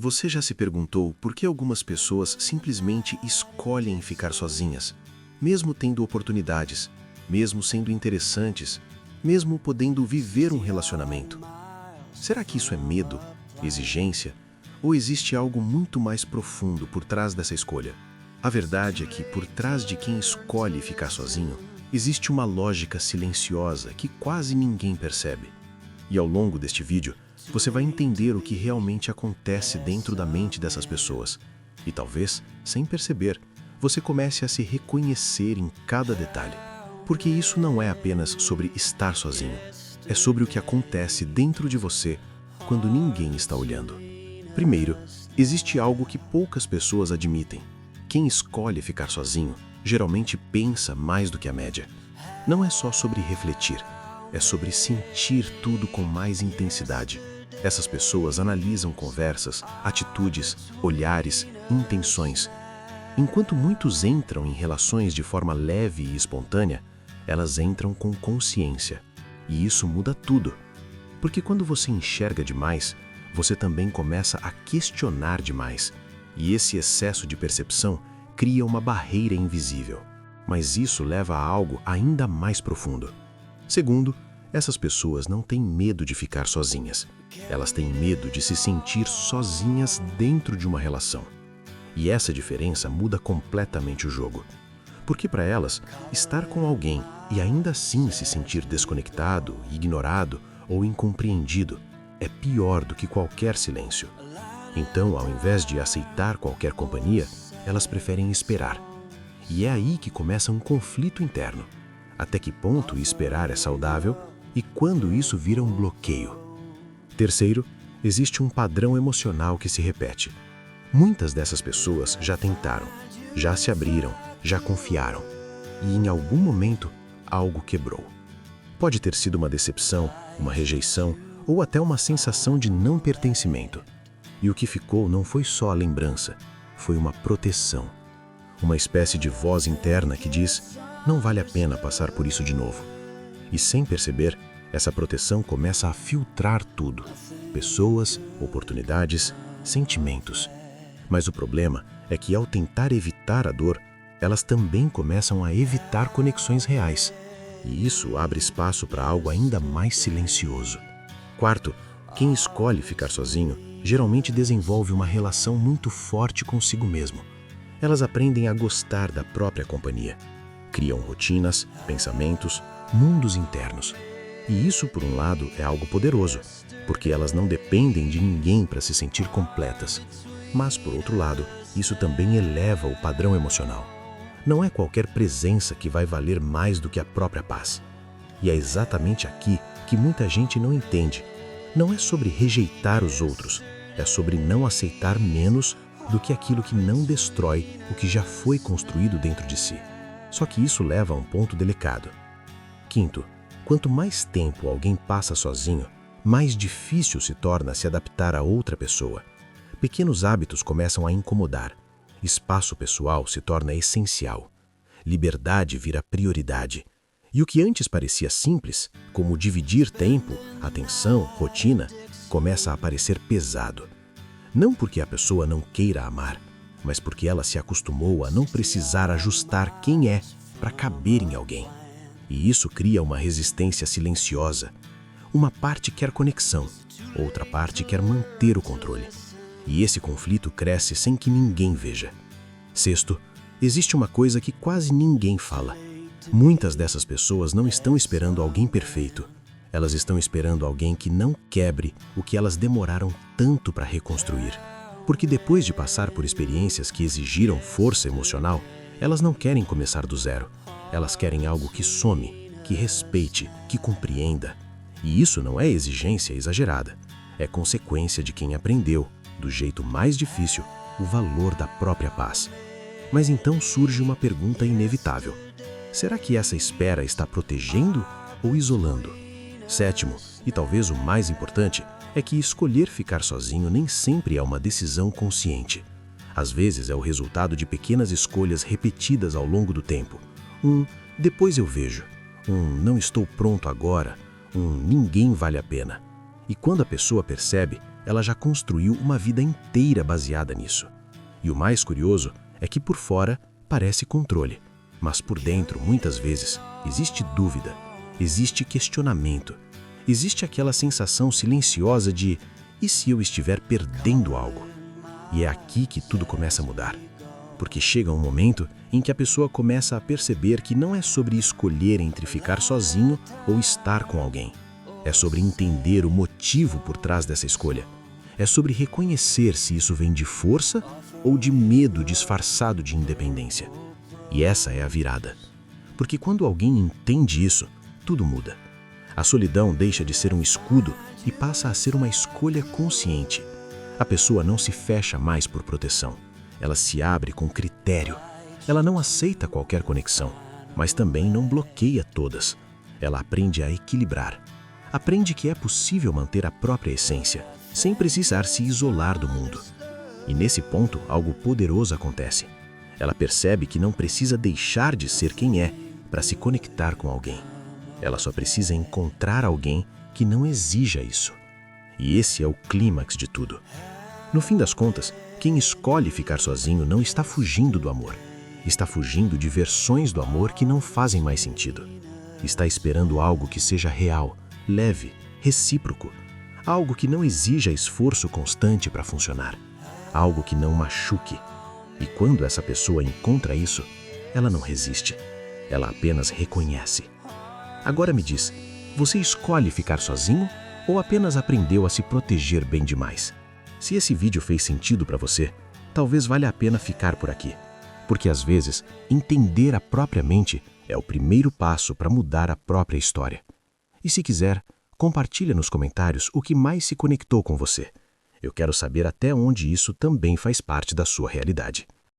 Você já se perguntou por que algumas pessoas simplesmente escolhem ficar sozinhas, mesmo tendo oportunidades, mesmo sendo interessantes, mesmo podendo viver um relacionamento? Será que isso é medo, exigência, ou existe algo muito mais profundo por trás dessa escolha? A verdade é que, por trás de quem escolhe ficar sozinho, existe uma lógica silenciosa que quase ninguém percebe. E ao longo deste vídeo, você vai entender o que realmente acontece dentro da mente dessas pessoas. E talvez, sem perceber, você comece a se reconhecer em cada detalhe. Porque isso não é apenas sobre estar sozinho. É sobre o que acontece dentro de você quando ninguém está olhando. Primeiro, existe algo que poucas pessoas admitem. Quem escolhe ficar sozinho geralmente pensa mais do que a média. Não é só sobre refletir, é sobre sentir tudo com mais intensidade. Essas pessoas analisam conversas, atitudes, olhares, intenções. Enquanto muitos entram em relações de forma leve e espontânea, elas entram com consciência. E isso muda tudo. Porque quando você enxerga demais, você também começa a questionar demais. E esse excesso de percepção cria uma barreira invisível. Mas isso leva a algo ainda mais profundo. Segundo, essas pessoas não têm medo de ficar sozinhas. Elas têm medo de se sentir sozinhas dentro de uma relação. E essa diferença muda completamente o jogo. Porque para elas, estar com alguém e ainda assim se sentir desconectado, ignorado ou incompreendido é pior do que qualquer silêncio. Então, ao invés de aceitar qualquer companhia, elas preferem esperar. E é aí que começa um conflito interno. Até que ponto esperar é saudável e quando isso vira um bloqueio? Terceiro, existe um padrão emocional que se repete. Muitas dessas pessoas já tentaram, já se abriram, já confiaram. E em algum momento, algo quebrou. Pode ter sido uma decepção, uma rejeição ou até uma sensação de não pertencimento. E o que ficou não foi só a lembrança, foi uma proteção. Uma espécie de voz interna que diz: não vale a pena passar por isso de novo. E sem perceber, essa proteção começa a filtrar tudo. Pessoas, oportunidades, sentimentos. Mas o problema é que ao tentar evitar a dor, elas também começam a evitar conexões reais. E isso abre espaço para algo ainda mais silencioso. Quarto, quem escolhe ficar sozinho geralmente desenvolve uma relação muito forte consigo mesmo. Elas aprendem a gostar da própria companhia. Criam rotinas, pensamentos, mundos internos. E isso, por um lado, é algo poderoso, porque elas não dependem de ninguém para se sentir completas. Mas, por outro lado, isso também eleva o padrão emocional. Não é qualquer presença que vai valer mais do que a própria paz. E é exatamente aqui que muita gente não entende. Não é sobre rejeitar os outros, é sobre não aceitar menos do que aquilo que não destrói o que já foi construído dentro de si. Só que isso leva a um ponto delicado. Quinto, quanto mais tempo alguém passa sozinho, mais difícil se torna se adaptar a outra pessoa. Pequenos hábitos começam a incomodar. Espaço pessoal se torna essencial. Liberdade vira prioridade. E o que antes parecia simples, como dividir tempo, atenção, rotina, começa a parecer pesado. Não porque a pessoa não queira amar, mas porque ela se acostumou a não precisar ajustar quem é para caber em alguém. E isso cria uma resistência silenciosa. Uma parte quer conexão, outra parte quer manter o controle. E esse conflito cresce sem que ninguém veja. Sexto, existe uma coisa que quase ninguém fala. Muitas dessas pessoas não estão esperando alguém perfeito. Elas estão esperando alguém que não quebre o que elas demoraram tanto para reconstruir. Porque depois de passar por experiências que exigiram força emocional, elas não querem começar do zero. Elas querem algo que some, que respeite, que compreenda. E isso não é exigência exagerada. É consequência de quem aprendeu, do jeito mais difícil, o valor da própria paz. Mas então surge uma pergunta inevitável. Será que essa espera está protegendo ou isolando? Sétimo, e talvez o mais importante, é que escolher ficar sozinho nem sempre é uma decisão consciente. Às vezes é o resultado de pequenas escolhas repetidas ao longo do tempo. Depois eu vejo. Não estou pronto agora. Ninguém vale a pena. E quando a pessoa percebe, ela já construiu uma vida inteira baseada nisso. E o mais curioso é que por fora parece controle, mas por dentro, muitas vezes, existe dúvida, existe questionamento, existe aquela sensação silenciosa de "e se eu estiver perdendo algo?". E é aqui que tudo começa a mudar. Porque chega um momento em que a pessoa começa a perceber que não é sobre escolher entre ficar sozinho ou estar com alguém. É sobre entender o motivo por trás dessa escolha. É sobre reconhecer se isso vem de força ou de medo disfarçado de independência. E essa é a virada. Porque quando alguém entende isso, tudo muda. A solidão deixa de ser um escudo e passa a ser uma escolha consciente. A pessoa não se fecha mais por proteção. Ela se abre com critério. Ela não aceita qualquer conexão, mas também não bloqueia todas. Ela aprende a equilibrar. Aprende que é possível manter a própria essência, sem precisar se isolar do mundo. E nesse ponto, algo poderoso acontece. Ela percebe que não precisa deixar de ser quem é para se conectar com alguém. Ela só precisa encontrar alguém que não exija isso. E esse é o clímax de tudo. No fim das contas, quem escolhe ficar sozinho não está fugindo do amor. Está fugindo de versões do amor que não fazem mais sentido. Está esperando algo que seja real, leve, recíproco. Algo que não exija esforço constante para funcionar. Algo que não machuque. E quando essa pessoa encontra isso, ela não resiste. Ela apenas reconhece. Agora me diz, você escolhe ficar sozinho ou apenas aprendeu a se proteger bem demais? Se esse vídeo fez sentido para você, talvez valha a pena ficar por aqui. Porque às vezes, entender a própria mente é o primeiro passo para mudar a própria história. E se quiser, compartilha nos comentários o que mais se conectou com você. Eu quero saber até onde isso também faz parte da sua realidade.